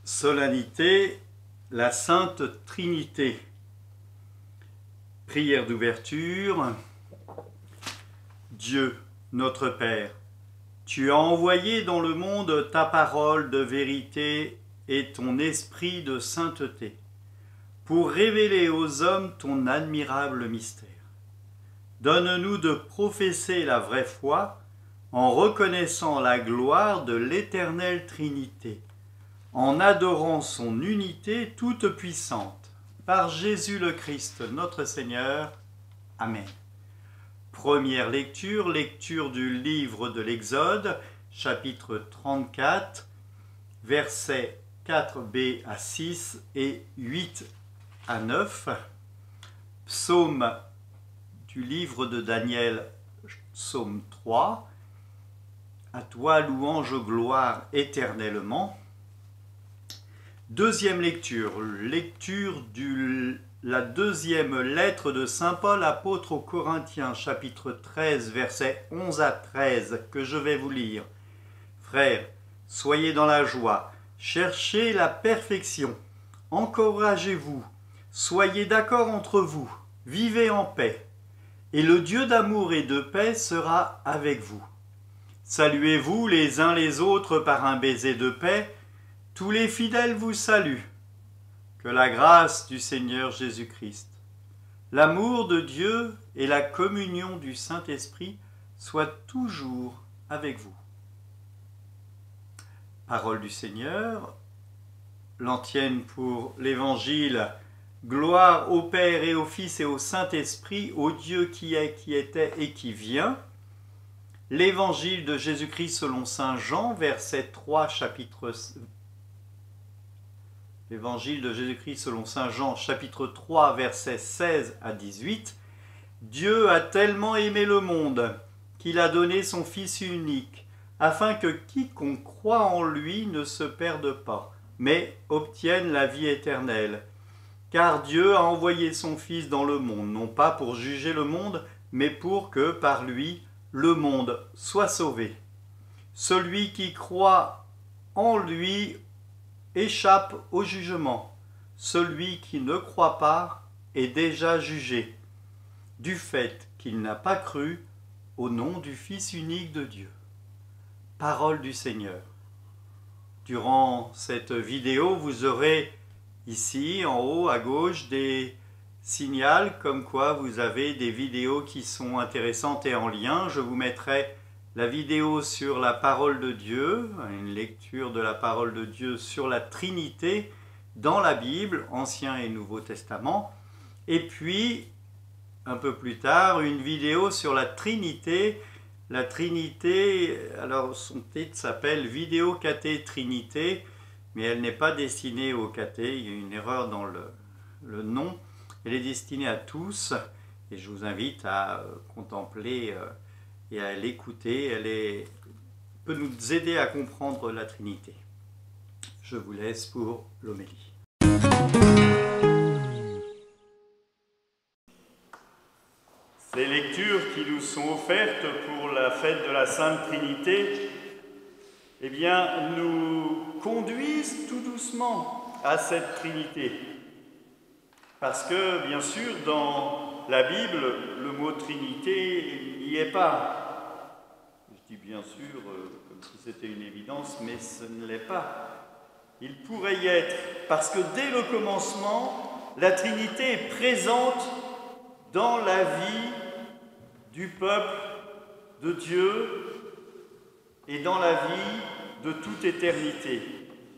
Solennité, la Sainte Trinité. Prière d'ouverture. Dieu, notre Père, tu as envoyé dans le monde ta parole de vérité et ton esprit de sainteté, pour révéler aux hommes ton admirable mystère. Donne-nous de professer la vraie foi en reconnaissant la gloire de l'éternelle Trinité, en adorant son unité toute puissante. Par Jésus le Christ, notre Seigneur. Amen. Première lecture, lecture du livre de l'Exode, chapitre 34, versets 4b à 6 et 8 à 9. Psaume du livre de Daniel, psaume 3. À toi louange, gloire éternellement. Deuxième lecture, lecture de la deuxième lettre de Saint Paul, apôtre aux Corinthiens, chapitre 13, versets 11 à 13, que je vais vous lire. Frères, soyez dans la joie, cherchez la perfection, encouragez-vous, soyez d'accord entre vous, vivez en paix, et le Dieu d'amour et de paix sera avec vous. Saluez-vous les uns les autres par un baiser de paix. Tous les fidèles vous saluent. Que la grâce du Seigneur Jésus-Christ, l'amour de Dieu et la communion du Saint-Esprit soient toujours avec vous. Parole du Seigneur, l'antienne pour l'Évangile. Gloire au Père et au Fils et au Saint-Esprit, au Dieu qui est, qui était et qui vient. L'Évangile de Jésus-Christ selon saint Jean, verset 3, chapitre L'Évangile de Jésus-Christ selon saint Jean, chapitre 3, versets 16 à 18. Dieu a tellement aimé le monde qu'il a donné son Fils unique, afin que quiconque croit en lui ne se perde pas, mais obtienne la vie éternelle. Car Dieu a envoyé son Fils dans le monde, non pas pour juger le monde, mais pour que, par lui, le monde soit sauvé. Celui qui croit en lui échappe au jugement. Celui qui ne croit pas est déjà jugé, du fait qu'il n'a pas cru au nom du Fils unique de Dieu. Parole du Seigneur. Durant cette vidéo, vous aurez ici, en haut, à gauche, des signaux comme quoi vous avez des vidéos qui sont intéressantes et en lien. Je vous mettrai la vidéo sur la parole de Dieu, une lecture de la parole de Dieu sur la Trinité dans la Bible, Ancien et Nouveau Testament. Et puis, un peu plus tard, une vidéo sur la Trinité. La Trinité, alors son titre s'appelle « Vidéo cathé Trinité », mais elle n'est pas destinée aux cathés, il y a une erreur dans le nom. Elle est destinée à tous et je vous invite à contempler et à l'écouter. Elle peut nous aider à comprendre la Trinité. Je vous laisse pour l'homélie. Ces lectures qui nous sont offertes pour la fête de la Sainte Trinité, eh bien, nous conduisent tout doucement à cette Trinité. Parce que, bien sûr, dans la Bible, le mot Trinité n'y est pas. Je dis bien sûr, comme si c'était une évidence, mais ce ne l'est pas. Il pourrait y être, parce que dès le commencement, la Trinité est présente dans la vie du peuple de Dieu et dans la vie de toute éternité.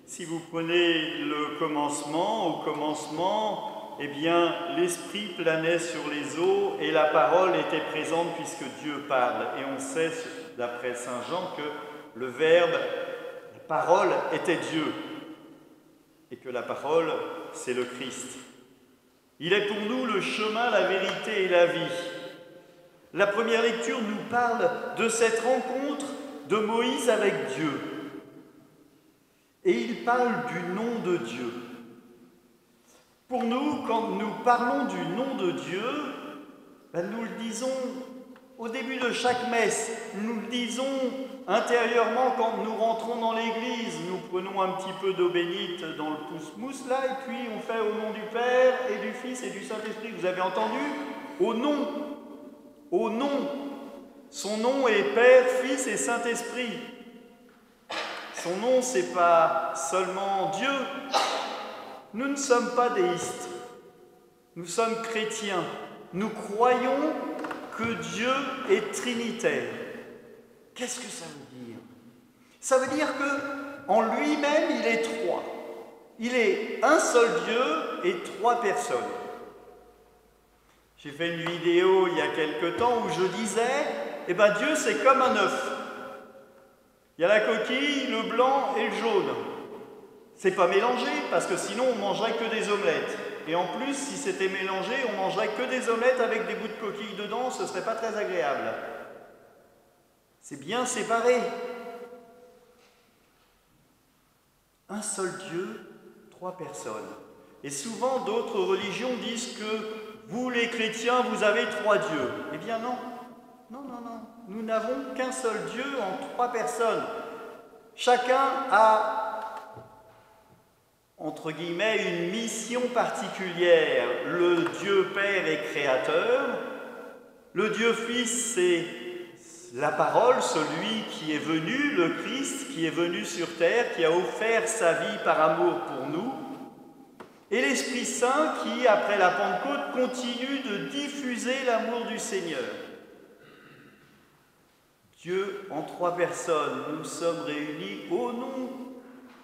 Si vous prenez le commencement, au commencement, eh bien, l'Esprit planait sur les eaux et la parole était présente puisque Dieu parle. Et on sait, d'après saint Jean, que le Verbe, la parole, était Dieu. Et que la parole, c'est le Christ. Il est pour nous le chemin, la vérité et la vie. La première lecture nous parle de cette rencontre de Moïse avec Dieu. Et il parle du nom de Dieu. Pour nous, quand nous parlons du nom de Dieu, nous le disons au début de chaque messe, nous le disons intérieurement quand nous rentrons dans l'église. Nous prenons un petit peu d'eau bénite dans le pouce-mousse là, et puis on fait au nom du Père et du Fils et du Saint-Esprit. Vous avez entendu? Au nom. Au nom. Son nom est Père, Fils et Saint-Esprit. Son nom, c'est pas seulement Dieu. Nous ne sommes pas déistes. Nous sommes chrétiens. Nous croyons que Dieu est trinitaire. Qu'est-ce que ça veut dire? Ça veut dire qu'en lui-même, il est trois. Il est un seul Dieu et trois personnes. J'ai fait une vidéo il y a quelque temps où je disais, Dieu c'est comme un œuf. Il y a la coquille, le blanc et le jaune. C'est pas mélangé parce que sinon on mangerait que des omelettes. Et en plus, si c'était mélangé, on mangerait que des omelettes avec des bouts de coquille dedans, ce serait pas très agréable. C'est bien séparé. Un seul Dieu, trois personnes. Et souvent, d'autres religions disent que vous, les chrétiens, vous avez trois dieux. Eh bien non. Non. Nous n'avons qu'un seul Dieu en trois personnes. Chacun a, entre guillemets, une mission particulière. Le Dieu Père est créateur. Le Dieu Fils, c'est la parole, celui qui est venu, le Christ, qui est venu sur terre, qui a offert sa vie par amour pour nous. Et l'Esprit Saint qui, après la Pentecôte, continue de diffuser l'amour du Seigneur. Dieu en trois personnes, nous sommes réunis au nom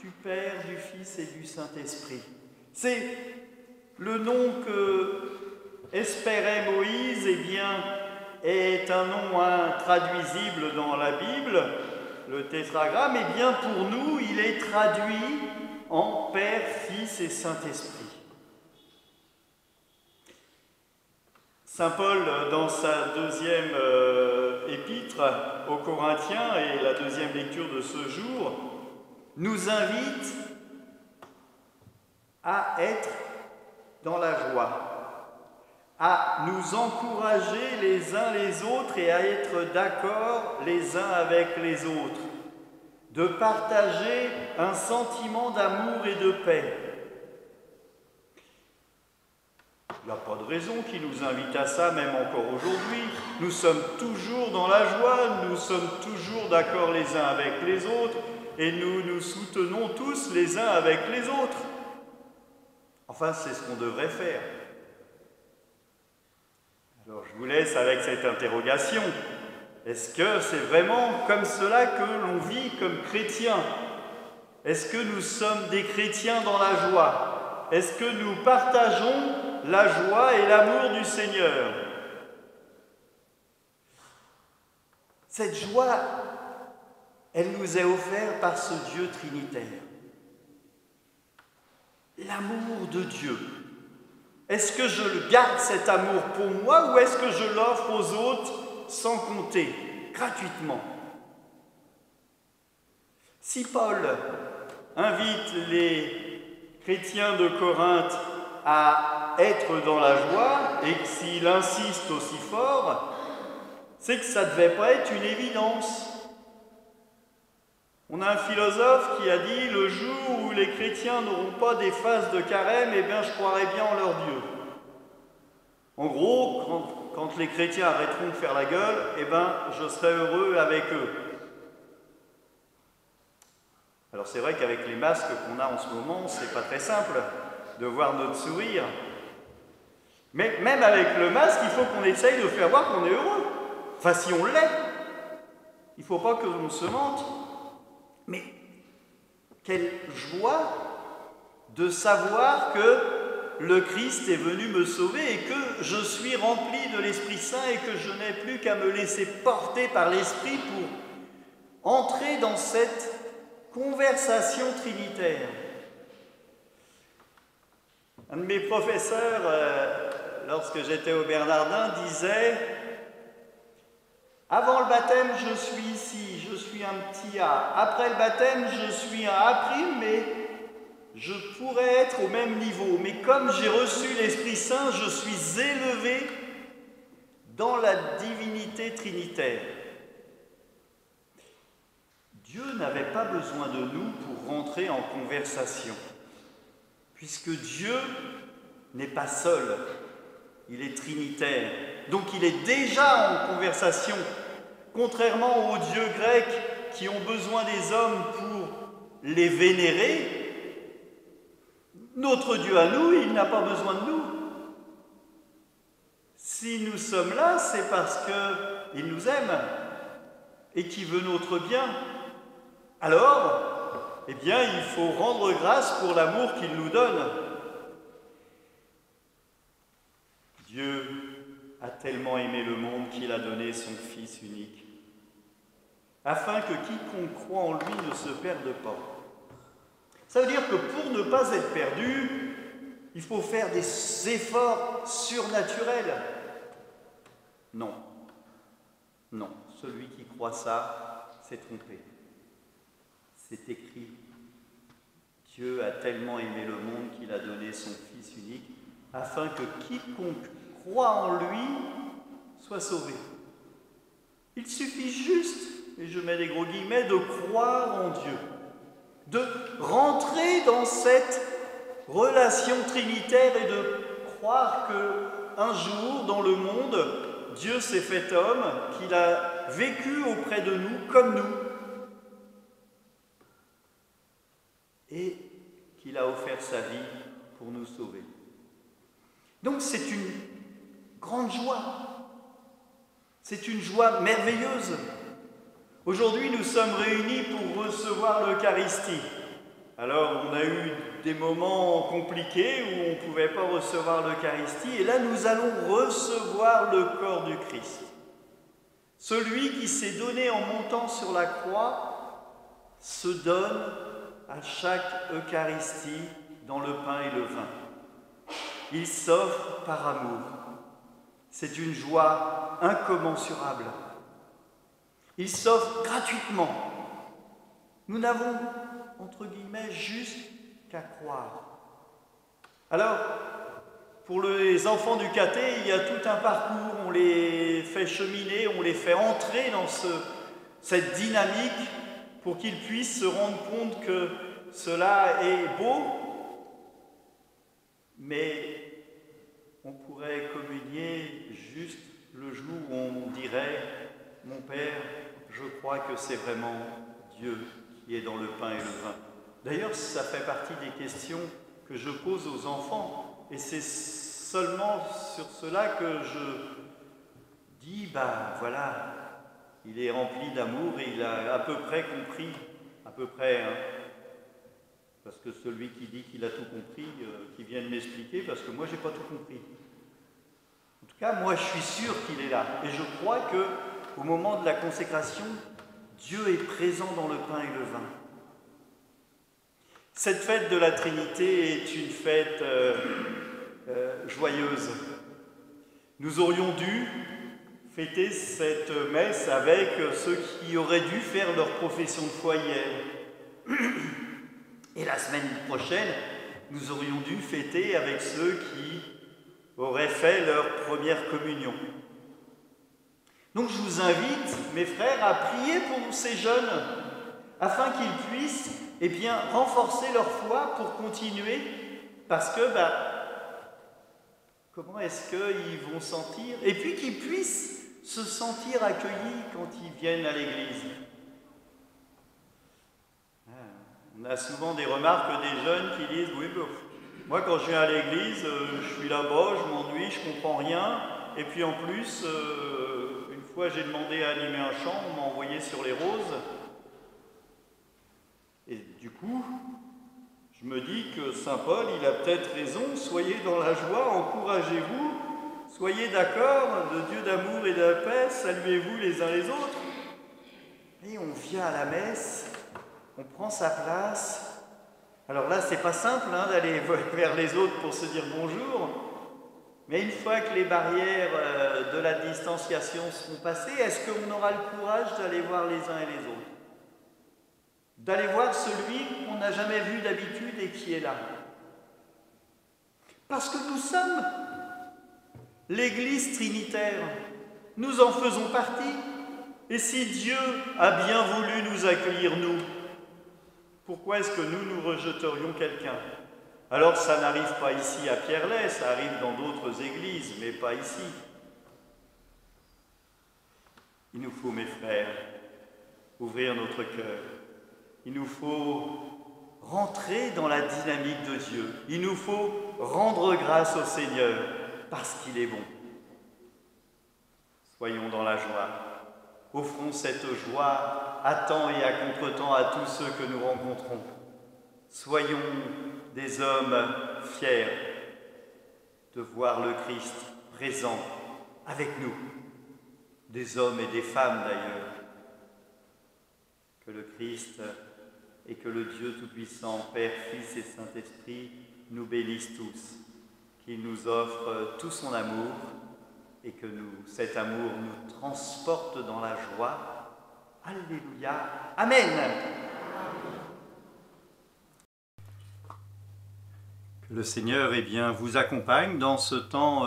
du Père, du Fils et du Saint-Esprit. C'est le nom que espérait Moïse, est un nom intraduisible dans la Bible, le tétragramme, pour nous, il est traduit en Père, Fils et Saint-Esprit. Saint Paul, dans sa deuxième épître aux Corinthiens et la deuxième lecture de ce jour, nous invite à être dans la joie, à nous encourager les uns les autres et à être d'accord les uns avec les autres, de partager un sentiment d'amour et de paix. Il n'y a pas de raison qui nous invite à ça, même encore aujourd'hui. Nous sommes toujours dans la joie, nous sommes toujours d'accord les uns avec les autres, et nous nous soutenons tous les uns avec les autres. Enfin, c'est ce qu'on devrait faire. Alors, je vous laisse avec cette interrogation. Est-ce que c'est vraiment comme cela que l'on vit comme chrétien? Est-ce que nous sommes des chrétiens dans la joie? Est-ce que nous partageons la joie et l'amour du Seigneur? Cette joie, elle nous est offerte par ce Dieu trinitaire. L'amour de Dieu. Est-ce que je garde cet amour pour moi ou est-ce que je l'offre aux autres sans compter, gratuitement? Si Paul invite les chrétiens de Corinthe à être dans la joie et que s'il insiste aussi fort, c'est que ça ne devait pas être une évidence. On a un philosophe qui a dit « Le jour où les chrétiens n'auront pas des phases de carême, je croirai bien en leur Dieu. » En gros, quand les chrétiens arrêteront de faire la gueule, je serai heureux avec eux. Alors c'est vrai qu'avec les masques qu'on a en ce moment, c'est pas très simple de voir notre sourire. Mais même avec le masque, il faut qu'on essaye de faire voir qu'on est heureux. Enfin, si on l'est. Il ne faut pas que l'on se mente. Mais quelle joie de savoir que le Christ est venu me sauver et que je suis rempli de l'Esprit Saint et que je n'ai plus qu'à me laisser porter par l'Esprit pour entrer dans cette conversation trinitaire. Un de mes professeurs, lorsque j'étais au Bernardin, disait « Avant le baptême, je suis ici, je suis un petit A. Après le baptême, je suis un A', mais je pourrais être au même niveau, mais comme j'ai reçu l'Esprit Saint, je suis élevé dans la divinité trinitaire. Dieu n'avait pas besoin de nous pour rentrer en conversation, puisque Dieu n'est pas seul, il est trinitaire. Donc il est déjà en conversation, contrairement aux dieux grecs qui ont besoin des hommes pour les vénérer. Notre Dieu à nous, il n'a pas besoin de nous. Si nous sommes là, c'est parce qu'il nous aime et qu'il veut notre bien. Alors, eh bien, il faut rendre grâce pour l'amour qu'il nous donne. Dieu a tellement aimé le monde qu'il a donné son Fils unique, afin que quiconque croit en lui ne se perde pas. Ça veut dire que pour ne pas être perdu, il faut faire des efforts surnaturels. Non, non, celui qui croit ça s'est trompé. C'est écrit, Dieu a tellement aimé le monde qu'il a donné son Fils unique, afin que quiconque croit en lui soit sauvé. Il suffit juste, et je mets des gros guillemets, de croire en Dieu, de rentrer dans cette relation trinitaire et de croire qu'un jour, dans le monde, Dieu s'est fait homme, qu'il a vécu auprès de nous comme nous, et qu'il a offert sa vie pour nous sauver. Donc c'est une grande joie, c'est une joie merveilleuse. Aujourd'hui, nous sommes réunis pour recevoir l'Eucharistie. Alors, on a eu des moments compliqués où on ne pouvait pas recevoir l'Eucharistie, et là, nous allons recevoir le corps du Christ. Celui qui s'est donné en montant sur la croix se donne à chaque Eucharistie dans le pain et le vin. Il s'offre par amour. C'est une joie incommensurable. Il s'offre gratuitement. Nous n'avons, entre guillemets, juste qu'à croire. Alors, pour les enfants du caté, il y a tout un parcours, on les fait cheminer, on les fait entrer dans cette dynamique pour qu'ils puissent se rendre compte que cela est beau, mais on pourrait communier juste le jour où on dirait « Mon Père, je crois que c'est vraiment Dieu qui est dans le pain et le vin. » D'ailleurs, ça fait partie des questions que je pose aux enfants, et c'est seulement sur cela que je dis « voilà, il est rempli d'amour et il a à peu près compris, à peu près, hein, parce que celui qui dit qu'il a tout compris, qu'il vienne m'expliquer, parce que moi, je n'ai pas tout compris. En tout cas, moi, je suis sûr qu'il est là. Et je crois qu'au moment de la consécration, Dieu est présent dans le pain et le vin. Cette fête de la Trinité est une fête joyeuse. Nous aurions dû fêter cette messe avec ceux qui auraient dû faire leur profession de foi hier. Et la semaine prochaine, nous aurions dû fêter avec ceux qui auraient fait leur première communion. Donc je vous invite, mes frères, à prier pour ces jeunes, afin qu'ils puissent renforcer leur foi pour continuer, parce que comment est-ce qu'ils vont sentir, et puis qu'ils puissent se sentir accueillis quand ils viennent à l'église. On a souvent des remarques des jeunes qui disent « Oui, moi quand je viens à l'église, je suis là-bas, je m'ennuie, je comprends rien, et puis en plus, une fois j'ai demandé à animer un chant, on m'a envoyé sur les roses. » Et du coup, je me dis que Saint Paul, il a peut-être raison, soyez dans la joie, encouragez-vous, soyez d'accord, de Dieu d'amour et de paix, saluez-vous les uns les autres. Et on vient à la messe, on prend sa place. Alors là, c'est pas simple d'aller vers les autres pour se dire bonjour, mais une fois que les barrières de la distanciation seront passées, est-ce qu'on aura le courage d'aller voir les uns et les autres? d'aller voir celui qu'on n'a jamais vu d'habitude et qui est là. Parce que nous sommes l'Église trinitaire, nous en faisons partie. Et si Dieu a bien voulu nous accueillir, nous, pourquoi est-ce que nous rejeterions quelqu'un? Alors ça n'arrive pas ici à Pierrelaye, ça arrive dans d'autres églises, mais pas ici. Il nous faut, mes frères, ouvrir notre cœur. Il nous faut rentrer dans la dynamique de Dieu. Il nous faut rendre grâce au Seigneur parce qu'il est bon. Soyons dans la joie. Offrons cette joie à temps et à contre-temps à tous ceux que nous rencontrons. Soyons des hommes fiers de voir le Christ présent avec nous, des hommes et des femmes d'ailleurs. Que le Christ et que le Dieu Tout-Puissant, Père, Fils et Saint-Esprit, nous bénissent tous, qu'il nous offre tout son amour et que cet amour nous transporte dans la joie. Alléluia. Amen. Que le Seigneur vous accompagne dans ce temps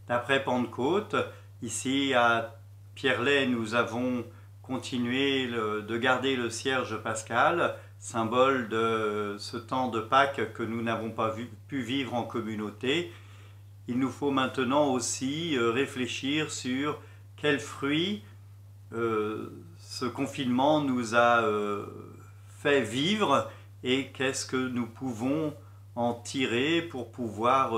d'après Pentecôte. Ici à Pierrelaye, nous avons continué de garder le cierge pascal, symbole de ce temps de Pâques que nous n'avons pas pu vivre en communauté. Il nous faut maintenant aussi réfléchir sur quels fruits ce confinement nous a fait vivre et qu'est-ce que nous pouvons en tirer pour pouvoir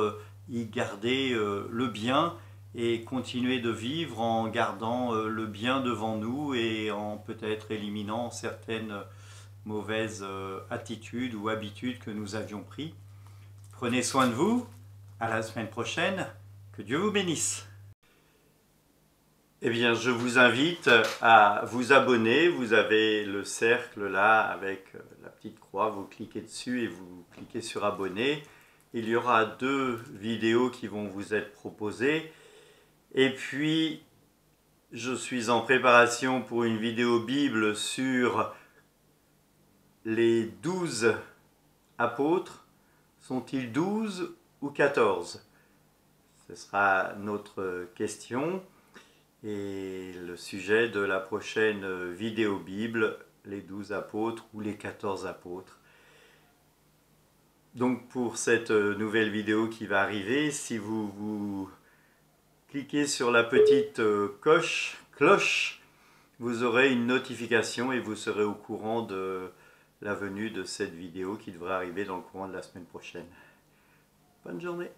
y garder le bien et continuer de vivre en gardant le bien devant nous et en peut-être éliminant certaines mauvaises attitudes ou habitudes que nous avions prises. Prenez soin de vous, à la semaine prochaine, que Dieu vous bénisse. Eh bien, je vous invite à vous abonner, vous avez le cercle là avec la petite croix, vous cliquez dessus et vous cliquez sur abonner. Il y aura 2 vidéos qui vont vous être proposées. Et puis, je suis en préparation pour une vidéo Bible sur les 12 apôtres. Sont-ils 12 ou 14? Ce sera notre question et le sujet de la prochaine vidéo Bible, les 12 apôtres ou les 14 apôtres. Donc pour cette nouvelle vidéo qui va arriver, si vous cliquez sur la petite cloche, vous aurez une notification et vous serez au courant de la venue de cette vidéo qui devrait arriver dans le courant de la semaine prochaine. Bonne journée.